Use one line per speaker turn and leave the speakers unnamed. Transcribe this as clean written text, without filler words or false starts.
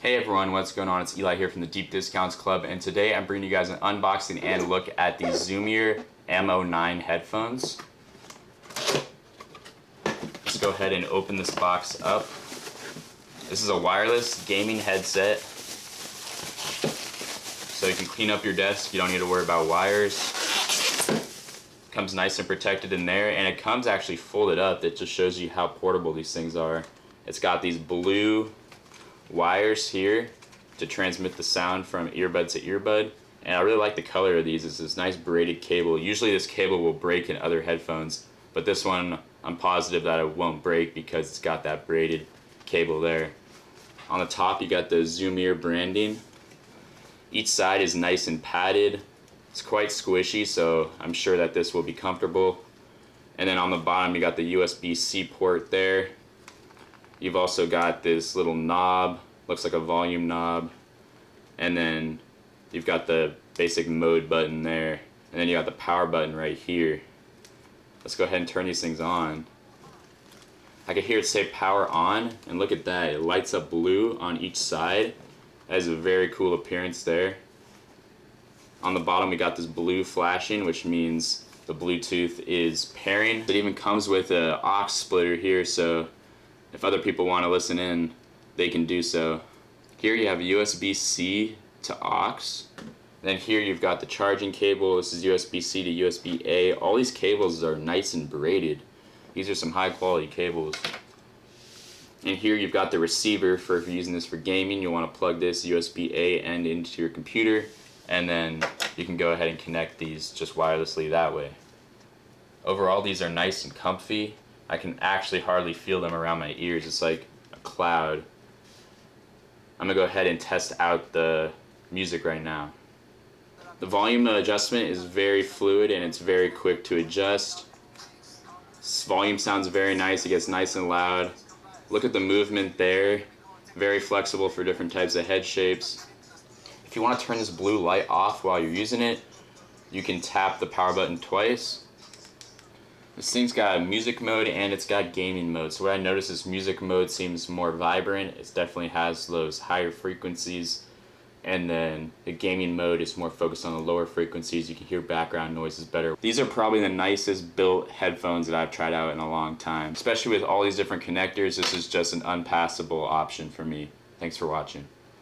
Hey everyone, what's going on? It's Eli here from the Deep Discounts Club, and today I'm bringing you guys an unboxing and look at the ZIUMIER M09 headphones. Let's go ahead and open this box up. This is a wireless gaming headset, so you can clean up your desk. You don't need to worry about wires. Comes nice and protected in there, and it comes actually folded up. That just shows you how portable these things are. It's got these blue wires here to transmit the sound from earbud to earbud, and I really like the color of these. It's this nice braided cable. Usually this cable will break in other headphones, but this one I'm positive that it won't break because it's got that braided cable there. On the top you got the ZIUMIER branding. Each side is nice and padded. It's quite squishy, so I'm sure that this will be comfortable. And then on the bottom you got the USB-C port there. You've also got this little knob, looks like a volume knob, and then you've got the basic mode button there, and then you got the power button right here. Let's go ahead and turn these things on. I can hear it say power on, and look at that, it lights up blue on each side. That is a very cool appearance there. On the bottom we got this blue flashing, which means the Bluetooth is pairing. It even comes with an aux splitter here, so if other people want to listen in, they can do so. Here you have USB-C to aux. Then here you've got the charging cable. This is USB-C to USB-A. All these cables are nice and braided. These are some high quality cables. And here you've got the receiver for if you're using this for gaming. You'll want to plug this USB-A end into your computer, and then you can go ahead and connect these just wirelessly that way. Overall, these are nice and comfy. I can actually hardly feel them around my ears. It's like a cloud. I'm gonna go ahead and test out the music right now. The volume adjustment is very fluid and it's very quick to adjust. This volume sounds very nice. It gets nice and loud. Look at the movement there. Very flexible for different types of head shapes. If you want to turn this blue light off while you're using it, you can tap the power button twice. This thing's got music mode and it's got gaming mode. So what I noticed is music mode seems more vibrant. It definitely has those higher frequencies. And then the gaming mode is more focused on the lower frequencies. You can hear background noises better. These are probably the nicest built headphones that I've tried out in a long time. Especially with all these different connectors, this is just an unpassable option for me. Thanks for watching.